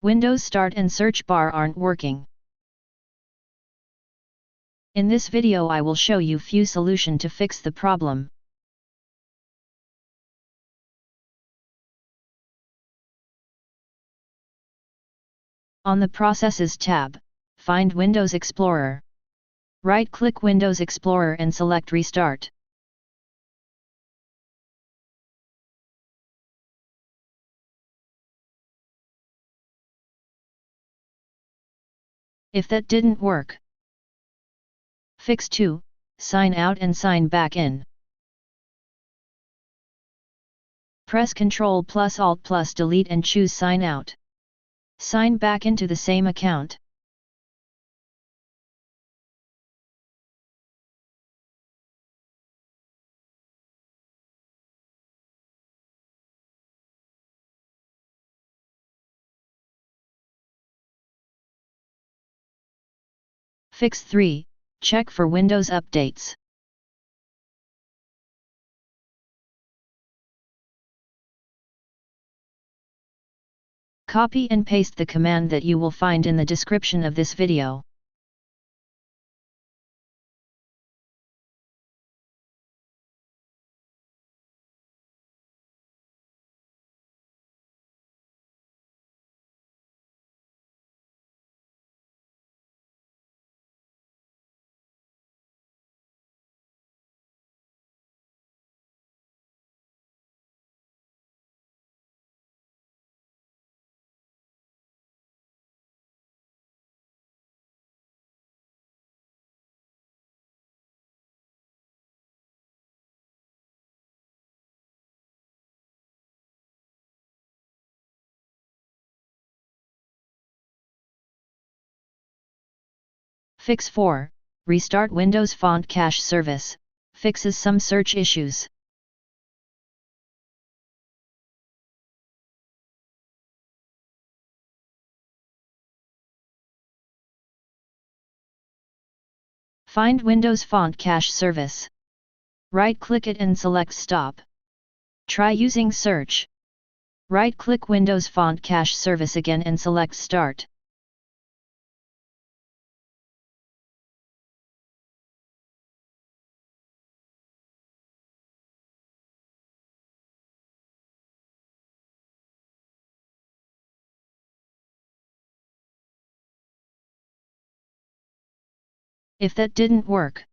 Windows Start and search bar aren't working. In this video I will show you few solution to fix the problem. On the Processes tab, find Windows Explorer. Right-click Windows Explorer and select Restart. If that didn't work, fix 2, sign out and sign back in. Press Ctrl plus Alt plus Delete and choose Sign Out. Sign back into the same account. Fix 3, check for Windows updates. Copy and paste the command that you will find in the description of this video. Fix 4, restart Windows Font Cache Service, fixes some search issues. Find Windows Font Cache Service. Right-click it and select Stop. Try using Search. Right-click Windows Font Cache Service again and select Start. If that didn't work,